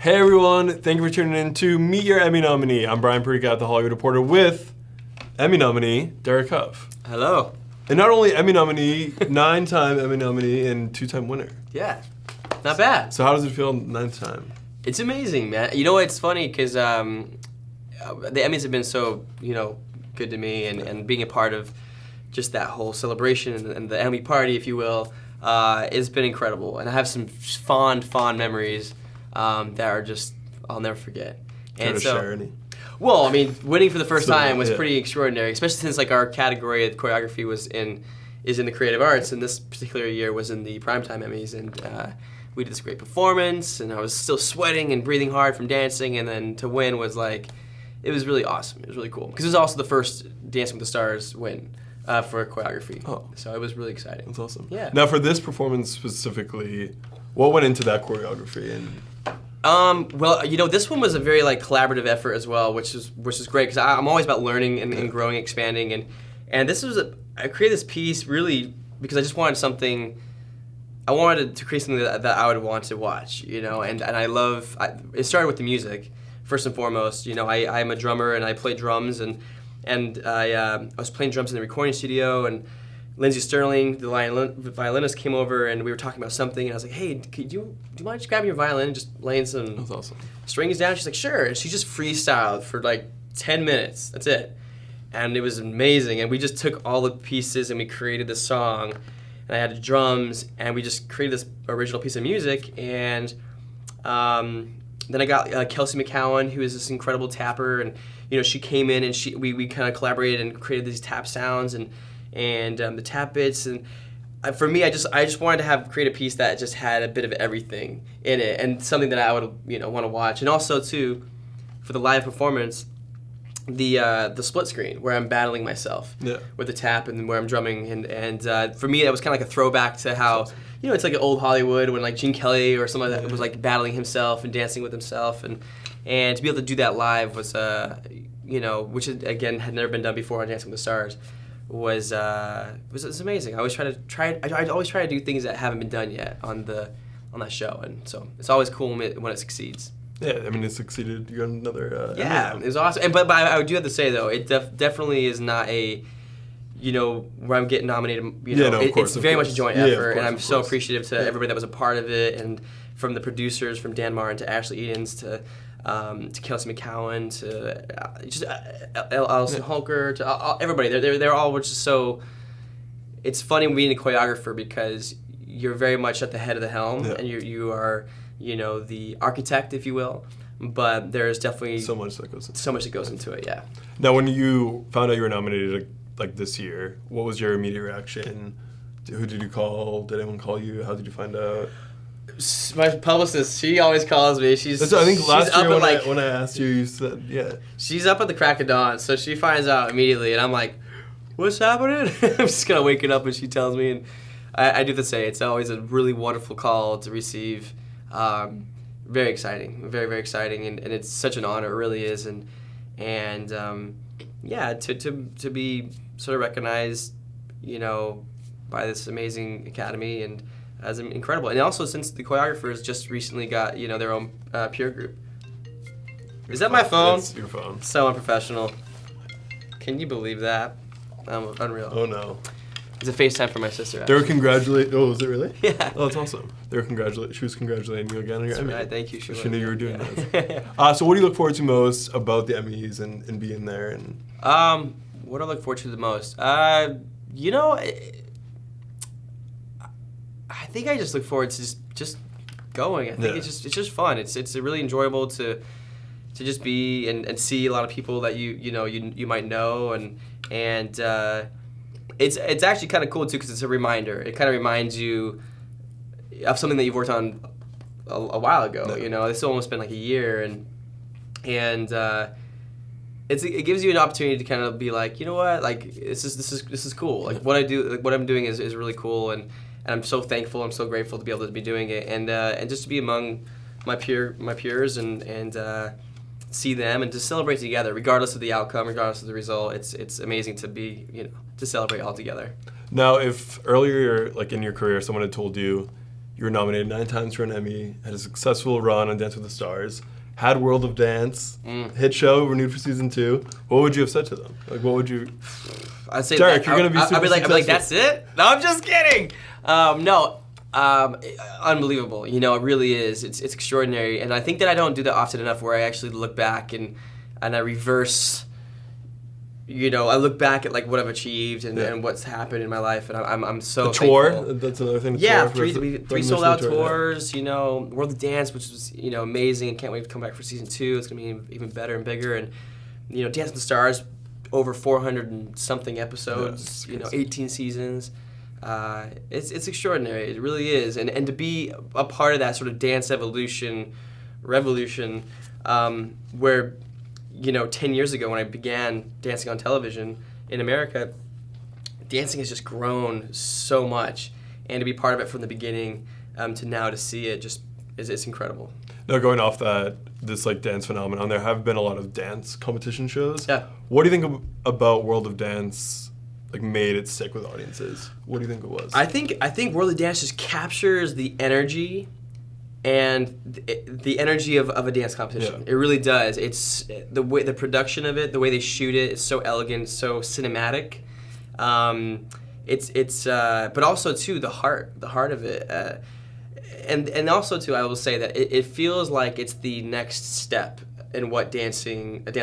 Hey everyone, thank you for tuning in to Meet Your Emmy Nominee. I'm Brian Perica, the Hollywood Reporter, with Emmy nominee Derek Hough. Hello. And not only Emmy nominee, 9-time Emmy nominee and 2-time winner. Yeah, not bad. So how does it feel 9th time? It's amazing, man. You know, it's funny because the Emmys have been so, good to me, and being a part of just that whole celebration and the Emmy party, if you will, it's been incredible. And I have some fond memories that are just, I'll never forget. Care to share any? Well, I mean, winning for the first time was pretty extraordinary, especially since like our category of choreography is in the creative arts, and this particular year was in the primetime Emmys, and we did this great performance, and I was still sweating and breathing hard from dancing, and then to win was like, it was really awesome. It was really cool because it was also the first Dancing with the Stars win for choreography. Oh, so it was really exciting. That's awesome. Yeah. Now for this performance specifically, what went into that choreography? And well, this one was a very collaborative effort as well, which is great because I'm always about learning and growing, expanding, and this was I created this piece really because I just wanted something. I wanted to create something that I would want to watch, and it started with the music first and foremost. I'm a drummer and I play drums and I was playing drums in the recording studio, and Lindsey Sterling, the violinist, came over and we were talking about something, and I was like, hey, do you mind just grabbing your violin and just laying some That's awesome. strings down? She's like, sure. And she just freestyled for 10 minutes. That's it. And it was amazing. And we just took all the pieces and we created this song. And I had the drums, and we just created this original piece of music. And then I got Kelsey McCowan, who is this incredible tapper, and she came in and we kind of collaborated and created these tap sounds and the tap bits, and for me, I just wanted to create a piece that just had a bit of everything in it, and something that I would want to watch. And also too, for the live performance, the split screen where I'm battling myself with the tap and where I'm drumming, and for me that was kind of like a throwback to how it's like an old Hollywood when Gene Kelly or something like that was battling himself and dancing with himself, and to be able to do that live was which again had never been done before on Dancing with the Stars. Was amazing. I always try to do things that haven't been done yet on that show, and so it's always cool when it succeeds. Yeah, I mean it succeeded. You got another. It was awesome. And but I do have to say though, it definitely is not a where I'm getting nominated. It's very much a joint effort, and I'm so appreciative to everybody that was a part of it, and from the producers, from Dan Martin to Ashley Edens to Kelsey McCowan to just Allison Holker to everybody. They're all just so. It's funny being a choreographer because you're very much at the head of the helm, and you are the architect, if you will. But there's definitely so much that goes into it. Yeah. Now, when you found out you were nominated this year, what was your immediate reaction? Who did you call? Did anyone call you? How did you find out? My publicist, she always calls me. I think last year when I asked you, you said, she's up at the crack of dawn, so she finds out immediately, and I'm like, what's happening? I'm just kind of waking up, and she tells me, and I do have to say, it's always a really wonderful call to receive. Very exciting, very, very exciting, and it's such an honor, it really is, and to be sort of recognized, by this amazing academy, and as incredible. And also, since the choreographers just recently got their own peer group. Is that my phone? It's your phone. So unprofessional. Can you believe that? Unreal. Oh no. It's a FaceTime for my sister. They were congratulating. Oh, was it really? Yeah. Oh, that's awesome. She was congratulating you again on your Emmy. Right, thank you. She knew you were doing this. So what do you look forward to most about the Emmys and being there? And what do I look forward to the most? I think I just look forward to just going. I think it's just fun. It's really enjoyable to just be and see a lot of people that you might know, and it's actually kind of cool too because it's a reminder. It kind of reminds you of something that you've worked on a while ago. It's almost been like a year, and it gives you an opportunity to kind of be like, you know what, this is cool. Like what I'm doing is really cool, and I'm so thankful. I'm so grateful to be able to be doing it, and just to be among my peers and see them and to celebrate together, regardless of the outcome, regardless of the result. It's amazing to be to celebrate all together. Now, if earlier in your career someone had told you You were nominated 9 times for an Emmy, had a successful run on Dance with the Stars, had World of Dance, hit show, renewed for season 2. What would you have said to them? Like, what would you... I'd say, Derek, you're going to be super I'd be like, successful. that's it? No, I'm just kidding. Unbelievable. You know, it really is. It's extraordinary. And I think that I don't do that often enough where I actually look back and I reverse, you know, I look back at like what I've achieved and what's happened in my life. And I'm so the tour, thankful. that's another thing. Yeah, tour, three sold out tours, you know, World of Dance, which was, you know, amazing, and can't wait to come back for season 2. It's going to be even better and bigger. And, you know, Dance with the Stars, over 400 and something episodes, you know, 18 seasons. It's extraordinary. It really is. And to be a part of that sort of dance revolution, where, you know, 10 years ago when I began dancing on television in America, dancing has just grown so much. And to be part of it from the beginning to now to see it just it's incredible. Now, going off this like dance phenomenon, there have been a lot of dance competition shows. Yeah. What do you think about World of Dance like made it stick with audiences? What do you think it was? I think World of Dance just captures the energy and the energy of a dance competition. Yeah. It really does. It's the way the production of it, the way they shoot it, is so elegant, so cinematic. But also too the heart of it. And also too, I will say that it feels like it's the next step in what a dance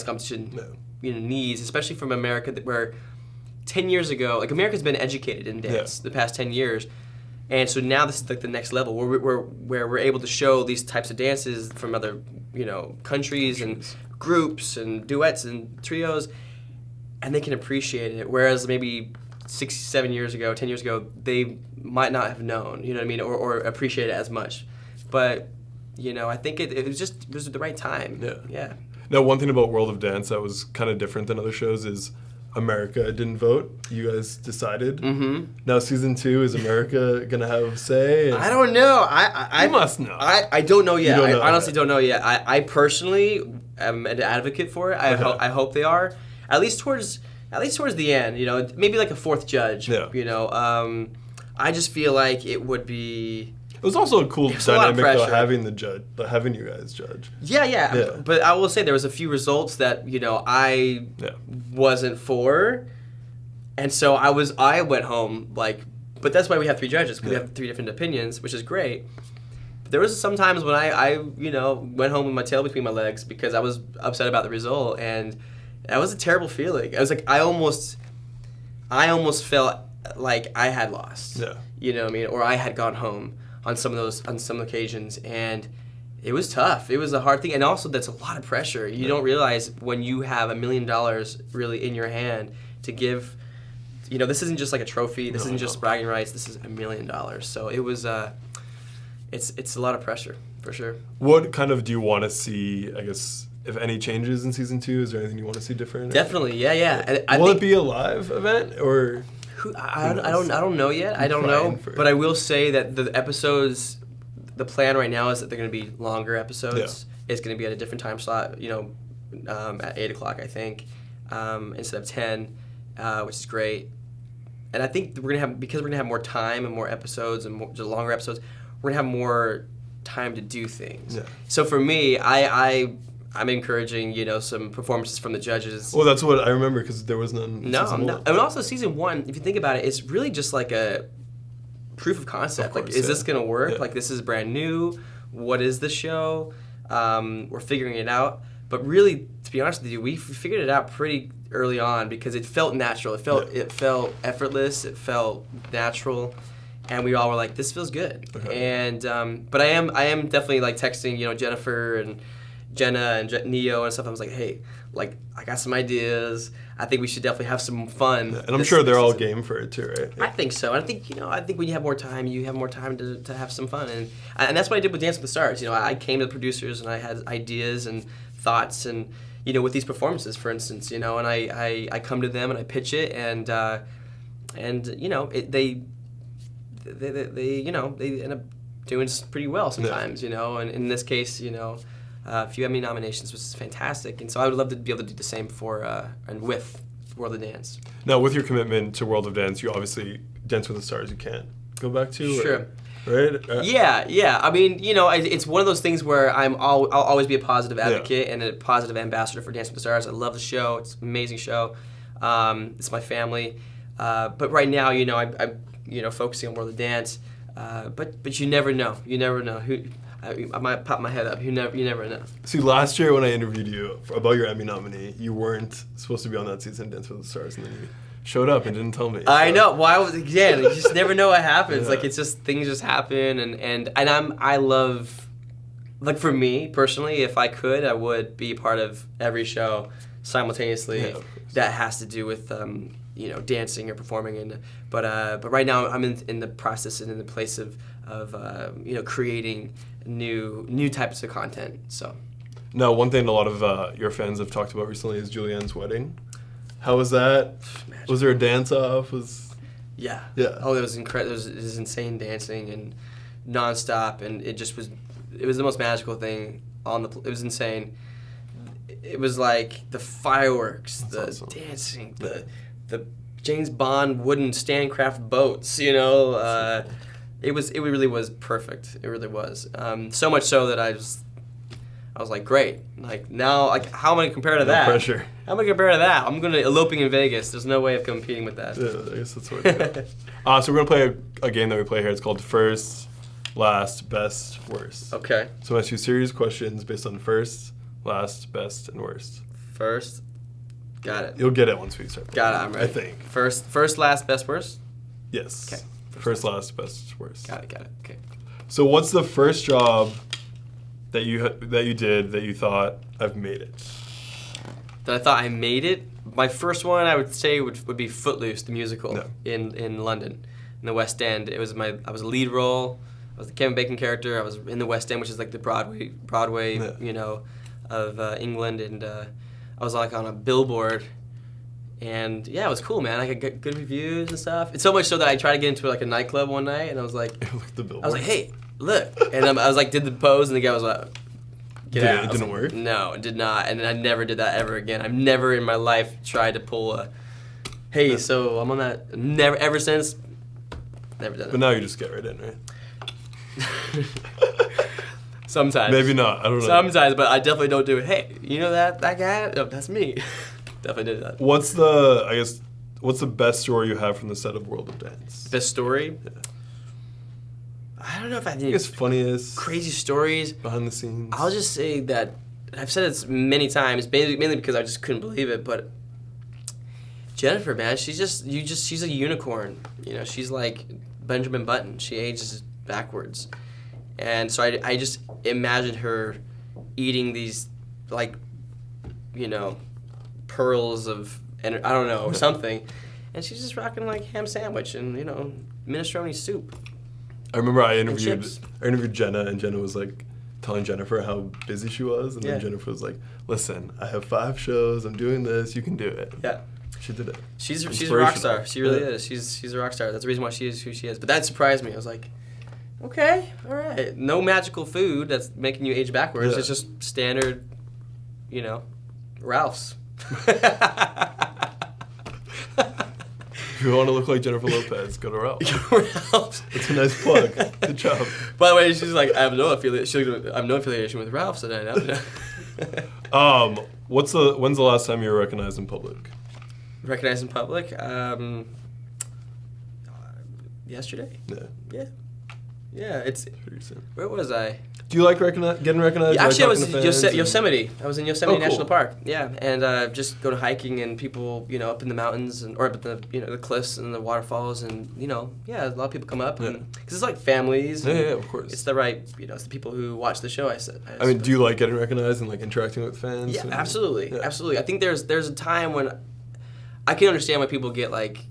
competition you know, needs, especially from America, where 10 years ago, like America's been educated in dance the past 10 years, and so now this is like the next level where we're able to show these types of dances from other, you know, countries and groups and duets and trios, and they can appreciate it. Whereas maybe 6, 7 years ago, 10 years ago, they might not have known, you know what I mean, or appreciate it as much. But, you know, I think it was the right time. Yeah. Now, one thing about World of Dance that was kind of different than other shows is America didn't vote. You guys decided. Mm-hmm. Now, season 2, is America going to have say? I don't know. I must know. I don't know yet. Don't know. I honestly don't know yet. I personally am an advocate for it. I hope they are. At least towards the end, you know, maybe like a 4th judge. Yeah. You know, I just feel like it would be. It was also a cool dynamic though, pressure. having you guys judge. Yeah. But I will say there was a few results that, you know, I wasn't for, and so I went home like. But that's why we have 3 judges, because we have 3 different opinions, which is great. But there was some times when I you know, went home with my tail between my legs because I was upset about the result, and that was a terrible feeling. I was like, I almost felt like I had lost. Yeah. You know what I mean? Or I had gone home on some occasions, and it was tough. It was a hard thing, and also that's a lot of pressure. You don't realize when you have $1 million really in your hand to give. You know, this isn't just like a trophy. This isn't just bragging rights. This is $1 million. So it was. It's a lot of pressure for sure. What kind of do you want to see? I guess if any changes in season 2, is there anything you want to see different? Definitely, yeah. And Will it be a live event or? I don't know yet. I don't know, but I will say that the episodes, the plan right now is that they're going to be longer episodes. Yeah. It's going to be at a different time slot, you know, at 8 o'clock I think, instead of 10, which is great. And I think we're gonna have more time and more episodes and more, just longer episodes. We're gonna have more time to do things. Yeah. So for me, I'm encouraging, you know, some performances from the judges. Well, that's what I remember because there was none. No. And also season 1, if you think about it, it's really just like a proof of concept. Of course, like, is this gonna work? Yeah. Like, this is brand new. What is the show? We're figuring it out. But really, to be honest with you, we figured it out pretty early on because it felt natural. It felt effortless. It felt natural. And we all were like, this feels good. Okay. And but I am definitely like texting, you know, Jennifer and Jenna and Neo and stuff. I was like, hey, like, I got some ideas. I think we should definitely have some fun. Yeah, and I'm sure they're all game for it too, right? I think so. And I think, you know, when you have more time, to have some fun. And that's what I did with Dance with the Stars. You know, I came to the producers and I had ideas and thoughts and, you know, with these performances, for instance, you know, and I come to them and I pitch it and you know, they you know, they end up doing pretty well sometimes, you know, and in this case, you know, a few Emmy nominations, which is fantastic. And so I would love to be able to do the same for and with World of Dance. Now, with your commitment to World of Dance, you obviously Dance with the Stars you can't go back to? Sure. Or? right? Yeah. I mean, it's one of those things where I'll always be a positive advocate and a positive ambassador for Dancing with the Stars. I love the show. It's an amazing show. It's my family. But right now, I'm focusing on World of Dance. But you never know. You never know who. I might pop my head up. You never know. See, last year when I interviewed you about your Emmy nominee, you weren't supposed to be on that season of Dance with the Stars, and then you showed up and didn't tell me. I know. Again, you just never know what happens. Yeah. Like, it's just, things just happen, and I love, like, for me personally, if I could, I would be part of every show simultaneously that has to do with dancing or performing, but right now I'm in the process and in the place of creating new types of content. So now, one thing a lot of your fans have talked about recently is Julianne's wedding. How was that? Magic. Was there a dance off? Yeah. Oh, it was incredible. It was insane dancing and nonstop, and it was the most magical thing it was insane. It was like the fireworks, That's awesome. Dancing, the James Bond wooden Standcraft boats, It really was perfect. It really was. So much so that I was like, great. Like, now, like, how am I going to compare to that? No pressure. How am I going to compare to that? I'm going to eloping in Vegas. There's no way of competing with that. Yeah, I guess that's what it is. So we're going to play a game that we play here. It's called First, Last, Best, Worst. Okay. So I ask you series questions based on first, last, best, and worst. First. Got it. You'll get it once we start. Got it. I'm ready. I think. First, last, best, worst? Yes. Okay. First, last, best, worst. Got it. Okay. So what's the first job that you did that you thought, I've made it? That I thought I made it? My first one, I would say, would be Footloose, the musical, in London, in the West End. I was a lead role. I was the Kevin Bacon character. I was in the West End, which is like the Broadway, of England, and I was like on a billboard. And yeah, it was cool, man. I got good reviews and stuff. It's so much so that I tried to get into like a nightclub one night, and I was like, hey, look. And I was like, did the pose, and the guy was like, get out. It didn't work? No, it did not. And then I never did that ever again. I've never in my life tried to pull a, hey, so I'm on that. Never, ever since, never done it. But now you just get right in, right? Sometimes. Maybe not. I don't know. Sometimes, but I definitely don't do it. Hey, you know that guy? No, that's me. Definitely did that. What's the best story you have from the set of World of Dance? Best story? Yeah. I don't know if I think it's funniest crazy stories behind the scenes. I'll just say that I've said it many times, mainly because I just couldn't believe it. But Jennifer, man, she's a unicorn. She's like Benjamin Button. She ages backwards, and so I just imagined her eating these pearls of, and I don't know, something, and she's just rocking like ham sandwich and minestrone soup. I remember I interviewed Jenna, and Jenna was like telling Jennifer how busy she was, and then Jennifer was like, "Listen, I have 5 shows. I'm doing this. You can do it." Yeah. She did it. She's a rock star. She really is. She's a rock star. That's the reason why she is who she is. But that surprised me. I was like, okay, all right. No magical food that's making you age backwards. Yeah. It's just standard, Ralph's. If you want to look like Jennifer Lopez, go to Ralph's. Ralph's. It's a nice plug. Good job. By the way, she's like, I have no affiliation with Ralph's, and I know. When's the last time you were recognized in public? Recognized in public? Yesterday. Yeah. Yeah. It's. Pretty soon. Where was I? Do you like getting recognized? Yeah, actually, I was in Yosemite. I was in Yosemite National cool. Park. Yeah, and just go to hiking and people, up in the mountains or up at the, the cliffs and the waterfalls, and a lot of people come up, and because it's like families. Yeah, of course. It's the right, it's the people who watch the show. I mean, do you like getting recognized and like interacting with fans? Yeah, absolutely. I think there's a time when I can understand why people get like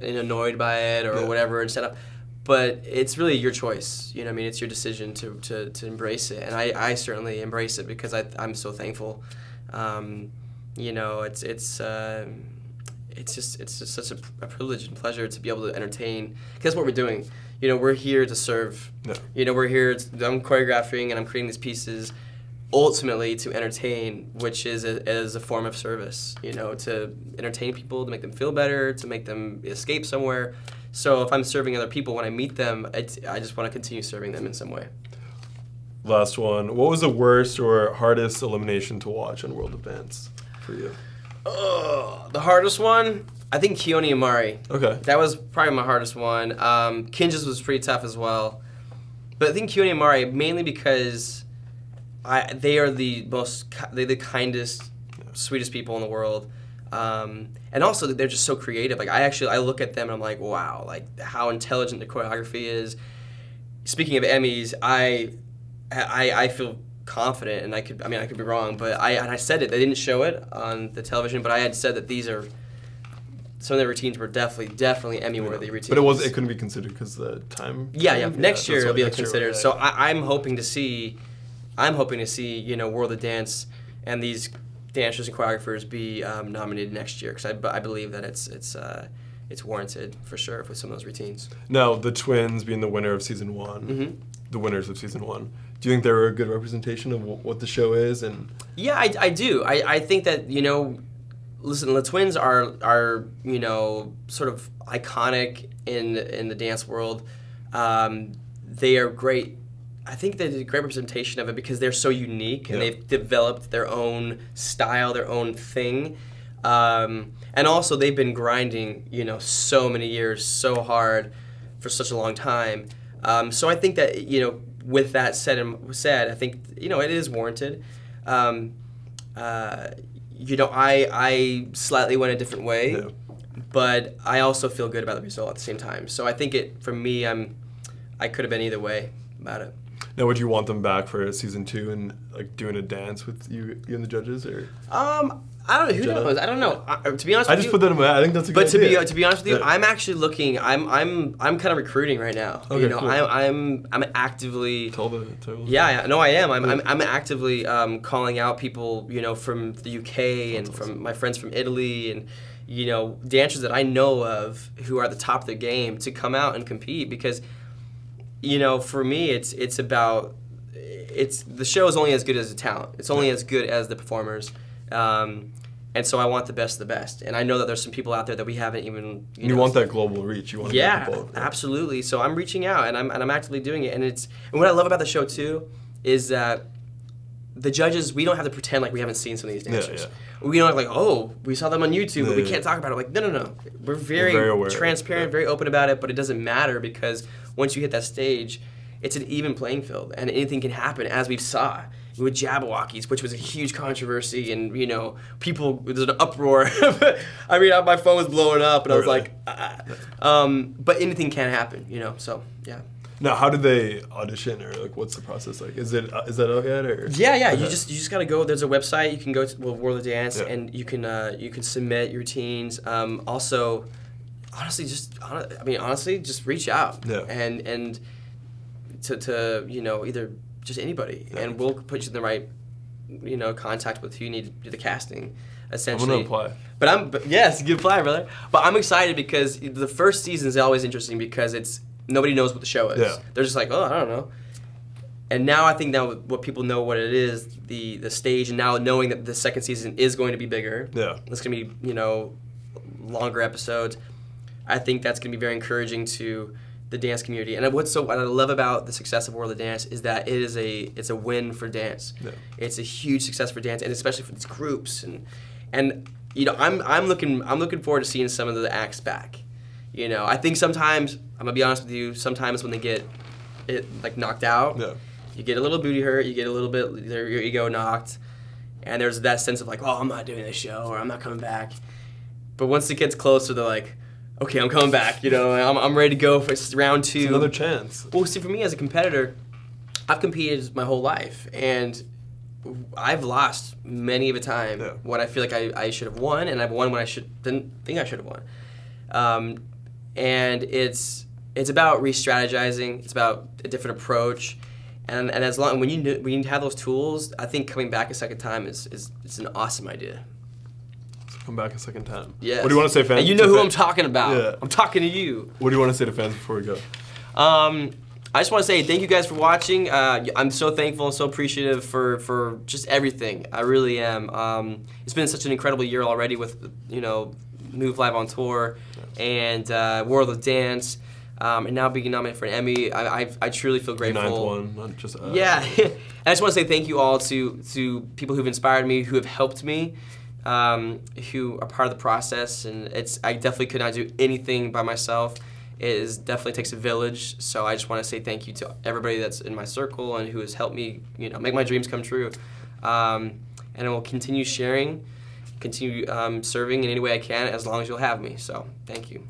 annoyed by it or whatever and set up. But it's really your choice, it's your decision to embrace it, and I certainly embrace it because I'm so thankful. It's just such a privilege and pleasure to be able to entertain. Because that's what we're doing. We're here to serve. Yeah. We're here. I'm choreographing and I'm creating these pieces, ultimately to entertain, which is a form of service. To entertain people, to make them feel better, to make them escape somewhere. So if I'm serving other people when I meet them, I just want to continue serving them in some way. Last one. What was the worst or hardest elimination to watch on World of Dance for you? The hardest one, I think Keone and Mari. Okay. That was probably my hardest one. Kinja's was pretty tough as well. But I think Keone and Mari, mainly because they are they're the kindest, sweetest people in the world. And also they're just so creative. Like I look at them and I'm like, wow, like how intelligent the choreography is. Speaking of Emmys, I feel confident, and I could be wrong, but I said it. They didn't show it on the television, but I had said that some of the routines were definitely Emmy-worthy routines. But it couldn't be considered because the time. Yeah. Next year it'll be considered. Right. So I'm hoping to see, World of Dance and these dancers and choreographers be nominated next year, because I believe that it's warranted for sure with some of those routines. Now, the twins being the winner of season 1, the winners of season 1. Do you think they were a good representation of what the show is? And yeah, I do. I think that listen, the twins are sort of iconic in the dance world. They are great. I think they did a great representation of it because they're so unique and they've developed their own style, their own thing. And also they've been grinding, so many years, so hard for such a long time. So I think that, with that said, I think, it is warranted. I slightly went a different way, but I also feel good about the result at the same time. So I think for me, I could have been either way about it. Now, would you want them back for season 2 and like doing a dance with you and the judges, or? I don't know. Who knows? I don't know. To be honest with you, I just put that in my head. I think that's a good idea. But to be honest with you, I'm actually looking. I'm kind of recruiting right now. Okay, cool. I'm actively. Tell the. Yeah. No, I am. I'm actively calling out people, from the UK and from my friends from Italy and, dancers that I know of who are at the top of their game to come out and compete, because, for me, it's the show is only as good as the talent. It's only as good as the performers. And so I want the best of the best. And I know that there's some people out there that we haven't even... You want that global reach. You want absolutely. So I'm reaching out, and I'm actively doing it. And what I love about the show, too, is that the judges, we don't have to pretend like we haven't seen some of these dancers. We don't like, we saw them on YouTube, but we can't talk about it. Like, no. We're very transparent, very open about it, but it doesn't matter, because once you hit that stage, it's an even playing field, and anything can happen, as we saw with Jabberwockies, which was a huge controversy, and people, there's an uproar. My phone was blowing up, and I was like, but anything can happen, So yeah. Now, how do they audition, or like, what's the process like? Is that out yet, or? Yeah. Okay. You just gotta go. There's a website you can go to, World of Dance, and you can submit your routines. Also, honestly, just reach out. Yeah. And to either just anybody, and we'll put you in the right, contact with who you need to do the casting, essentially. I'm gonna apply. But yes, good apply, brother. But I'm excited because the first season is always interesting because nobody knows what the show is. Yeah. They're just like, I don't know. And now I think what people know what it is, the stage, and now knowing that the second season is going to be bigger. Yeah. It's gonna be longer episodes. I think that's gonna be very encouraging to the dance community. And what I love about the success of World of Dance is that it's a win for dance. Yeah. It's a huge success for dance, and especially for these groups. And I'm looking forward to seeing some of the acts back. I think sometimes, I'm gonna be honest with you, sometimes when they get it like knocked out, you get a little booty hurt, you get a little bit your ego knocked, and there's that sense of like, I'm not doing this show, or I'm not coming back. But once it gets closer, they're like, okay, I'm coming back. I'm ready to go for round 2. It's another chance. Well, see, for me as a competitor, I've competed my whole life, and I've lost many of a time when I feel like I should have won, and I've won when I didn't think I should have won. And it's about re-strategizing. It's about a different approach, and as long when you have those tools, I think coming back a second time is an awesome idea. Come back a second time. Yes. What do you want to say, fans? And you know who I'm talking about. Yeah. I'm talking to you. What do you want to say to fans before we go? I just want to say thank you guys for watching. I'm so thankful and so appreciative for just everything. I really am. It's been such an incredible year already with Move Live on Tour, and World of Dance, and now being nominated for an Emmy. I truly feel grateful. The 9th one, not just Yeah, I just want to say thank you all to people who've inspired me, who have helped me, who are part of the process, and I definitely could not do anything by myself. Definitely takes a village, so I just want to say thank you to everybody that's in my circle and who has helped me, make my dreams come true. And I will continue sharing, continue serving in any way I can as long as you'll have me. So thank you.